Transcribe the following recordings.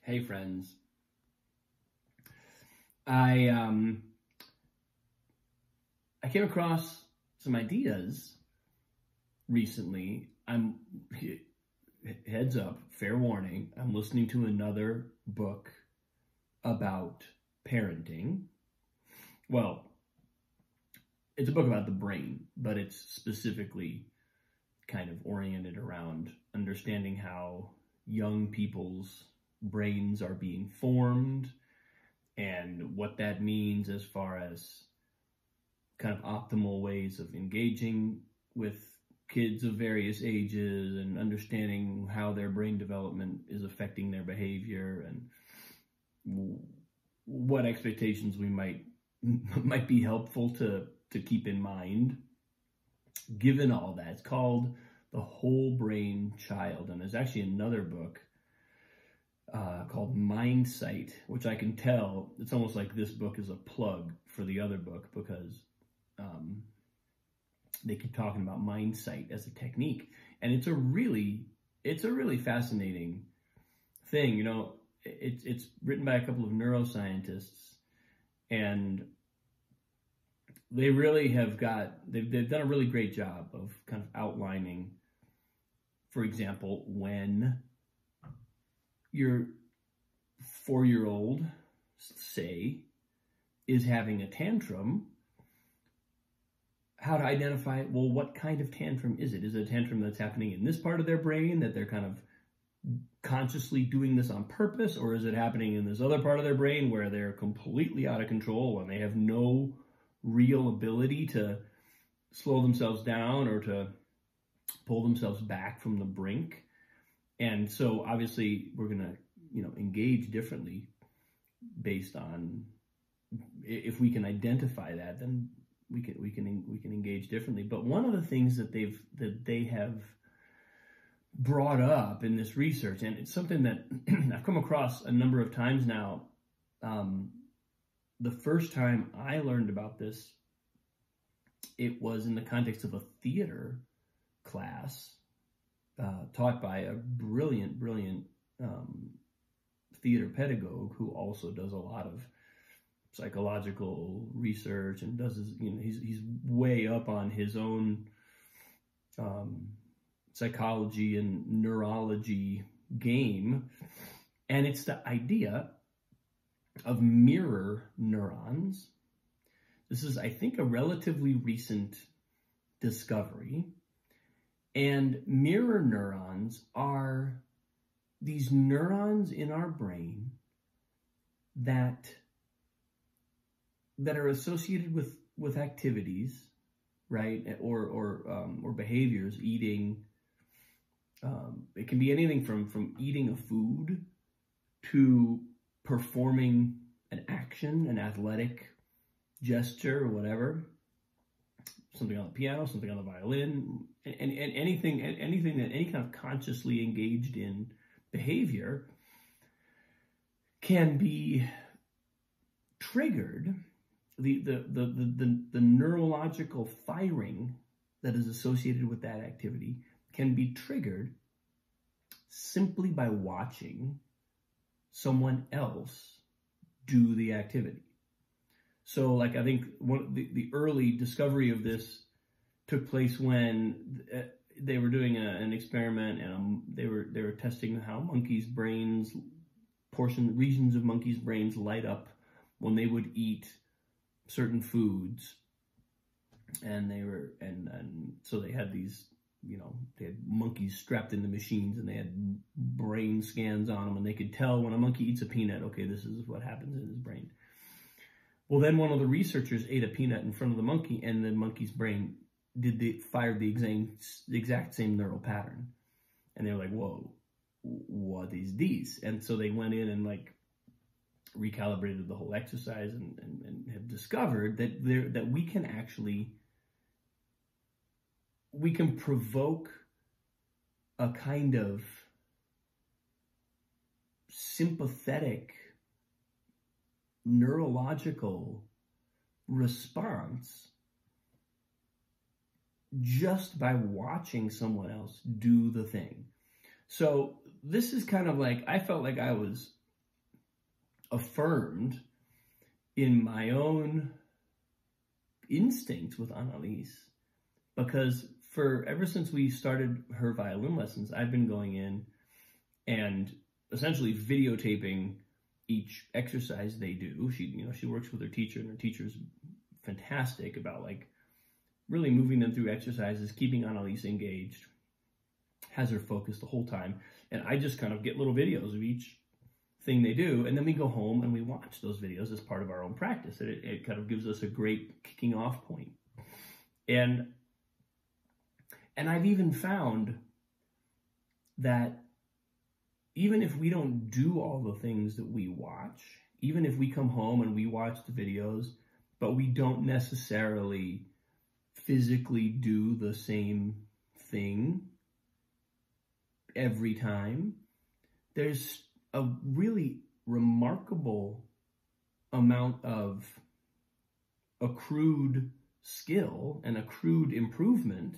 Hey friends, I I came across some ideas recently. Heads up, fair warning, I'm listening to another book about parenting. Well, it's a book about the brain, but it's specifically kind of oriented around understanding how young people's brains are being formed and what that means as far as kind of optimal ways of engaging with kids of various ages and understanding how their brain development is affecting their behavior and what expectations we might be helpful to keep in mind given all that. It's called The Whole Brain Child, and there's actually another book called Mindsight, which I can tell it's almost like this book is a plug for the other book because they keep talking about mindsight as a technique, and it's a really fascinating thing. You know, it's written by a couple of neuroscientists, and they really have they've done a really great job of kind of outlining, for example, when your 4-year-old, say, is having a tantrum, how to identify, well, what kind of tantrum is it? Is it a tantrum that's happening in this part of their brain, that they're kind of consciously doing this on purpose, or is it happening in this other part of their brain where they're completely out of control and they have no real ability to slow themselves down or to pull themselves back from the brink? And so obviously we're going to, engage differently based on, if we can identify that, then we can engage differently. But one of the things that they have brought up in this research, and it's something that I've come across a number of times now. The first time I learned about this, it was in the context of a theater class taught by a brilliant theater pedagogue who also does a lot of psychological research and does his, he's way up on his own psychology and neurology game. And it's the idea of mirror neurons. This is, I think, a relatively recent discovery. And mirror neurons are these neurons in our brain that are associated with activities, right? Or behaviors, eating. It can be anything from eating a food to performing an action, an athletic gesture or whatever, something on the piano, something on the violin, and anything that any kind of consciously engaged in behavior can be triggered. The neurological firing that is associated with that activity can be triggered simply by watching someone else do the activity. So, like, I think the early discovery of this took place when they were doing an experiment, and they were testing how monkeys' brains, regions of monkeys' brains light up when they would eat certain foods, and so they had these, they had monkeys strapped into machines, and they had brain scans on them, and they could tell when a monkey eats a peanut, okay, this is what happens in his brain. Well, then one of the researchers ate a peanut in front of the monkey, and the monkey's brain fired the exact same neural pattern. And they were like, whoa, what is these? And so they went in and recalibrated the whole exercise and have discovered that we can provoke a kind of sympathetic neurological response just by watching someone else do the thing. So this is kind of like, I felt like I was affirmed in my own instincts with Annalise, because ever since we started her violin lessons, I've been going in and essentially videotaping each exercise they do. She works with her teacher, and her teacher's fantastic about like really moving them through exercises, keeping Annalise engaged, has her focused the whole time. And I just kind of get little videos of each thing they do, and then we go home and we watch those videos as part of our own practice. It kind of gives us a great kicking off point. And I've even found that even if we don't do all the things that we watch, even if we come home and we watch the videos, but we don't necessarily physically do the same thing every time, there's a really remarkable amount of accrued skill and accrued improvement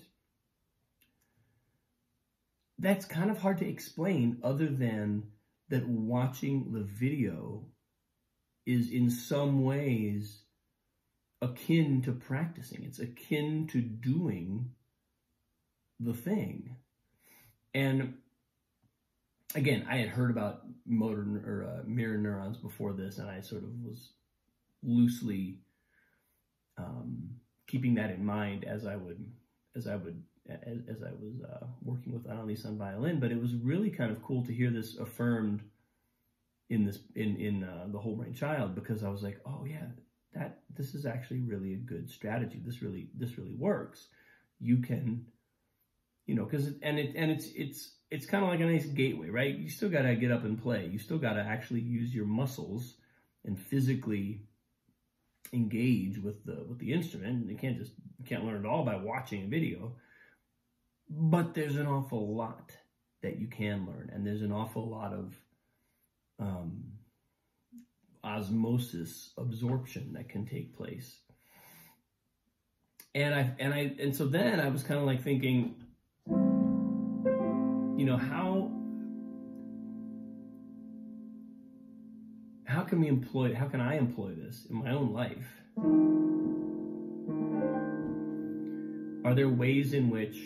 that's kind of hard to explain, other than that watching the video is in some ways akin to practicing. It's akin to doing the thing. And again, I had heard about mirror neurons before this, and I sort of was loosely keeping that in mind as I was working with Annalise on violin. But it was really kind of cool to hear this affirmed in the Whole Brain Child, because I was like, oh yeah, this is actually really a good strategy. This really works. You can, because it's kind of like a nice gateway, right? You still got to get up and play. You still got to actually use your muscles and physically engage with the instrument. You can't learn it all by watching a video. But there's an awful lot that you can learn, and there's an awful lot of osmosis absorption that can take place. And so then I was kind of like thinking, how can I employ this in my own life? Are there ways in which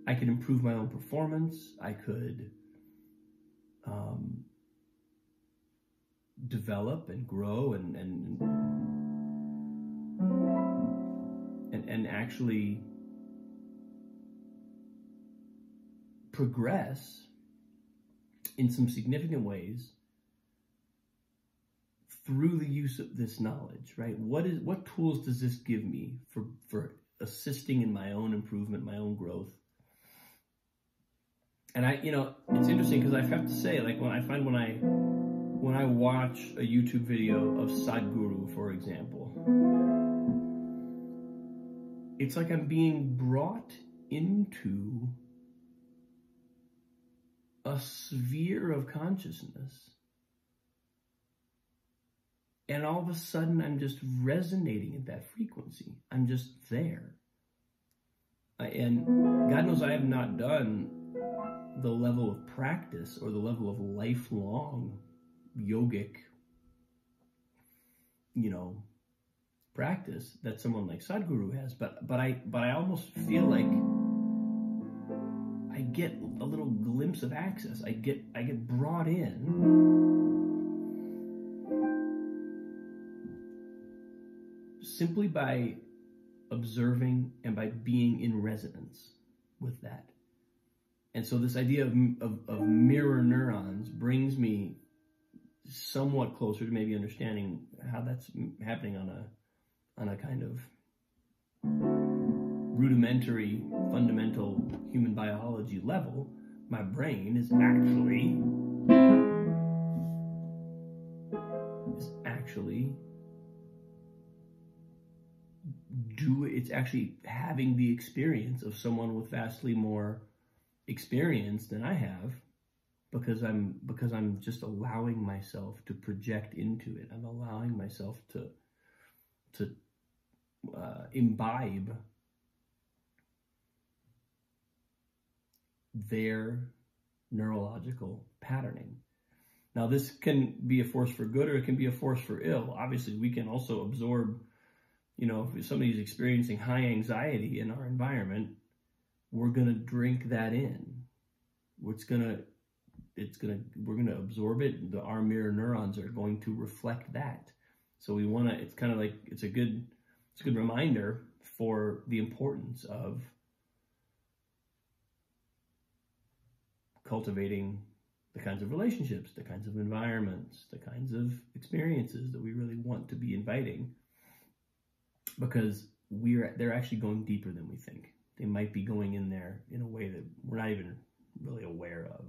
I could improve my own performance? I could develop and grow and actually progress in some significant ways through the use of this knowledge, right? What tools does this give me for assisting in my own improvement, my own growth? And it's interesting, because I have to say, like, when I watch a YouTube video of Sadhguru, for example, it's like I'm being brought into a sphere of consciousness, and all of a sudden I'm just resonating at that frequency. I'm just there. And God knows I have not done the level of practice or the level of lifelong yogic, practice that someone like Sadhguru has. But I almost feel like I get a little glimpse of access. I get brought in simply by observing and by being in resonance with that. And so this idea of mirror neurons brings me somewhat closer to maybe understanding how that's happening on a kind of rudimentary, fundamental human biology level. My brain is actually having the experience of someone with vastly more experience than I have, because I'm just allowing myself to project into it. I'm allowing myself to imbibe their neurological patterning. Now, this can be a force for good or it can be a force for ill. Obviously, we can also absorb, if somebody's experiencing high anxiety in our environment, we're going to drink that in. We're going to absorb it. Our mirror neurons are going to reflect that. So we want to, it's kind of like, it's a good reminder for the importance of cultivating the kinds of relationships, the kinds of environments, the kinds of experiences that we really want to be inviting, because they're actually going deeper than we think. They might be going in there in a way that we're not even really aware of.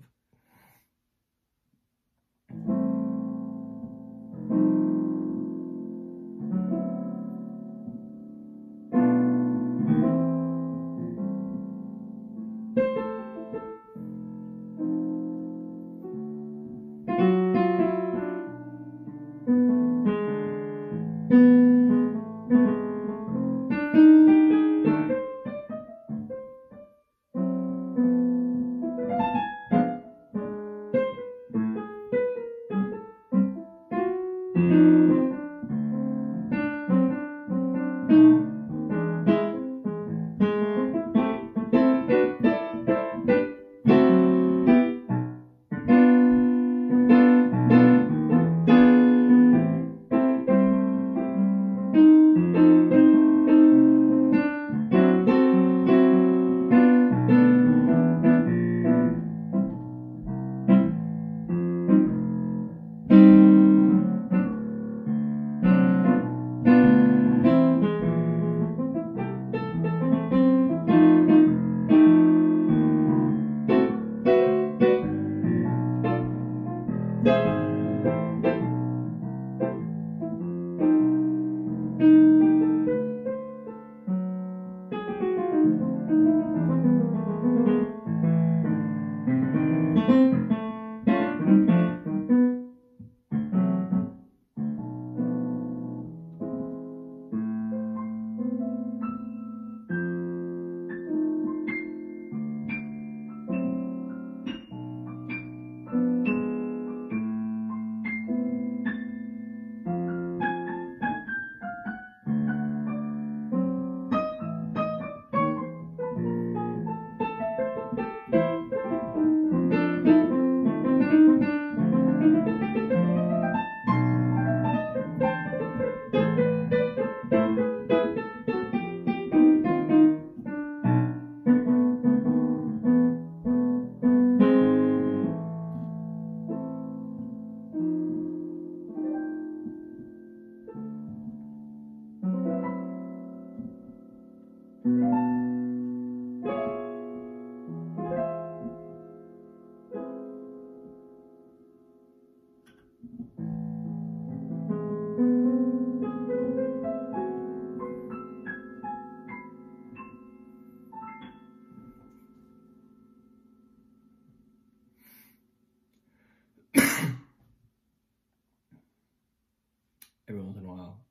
Every once in a while,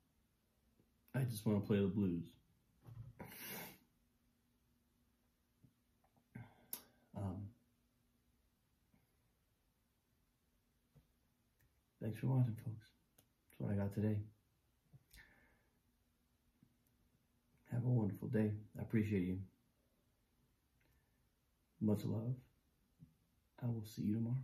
I just want to play the blues. Thanks for watching, folks. That's what I got today. Have a wonderful day. I appreciate you. Much love. I will see you tomorrow.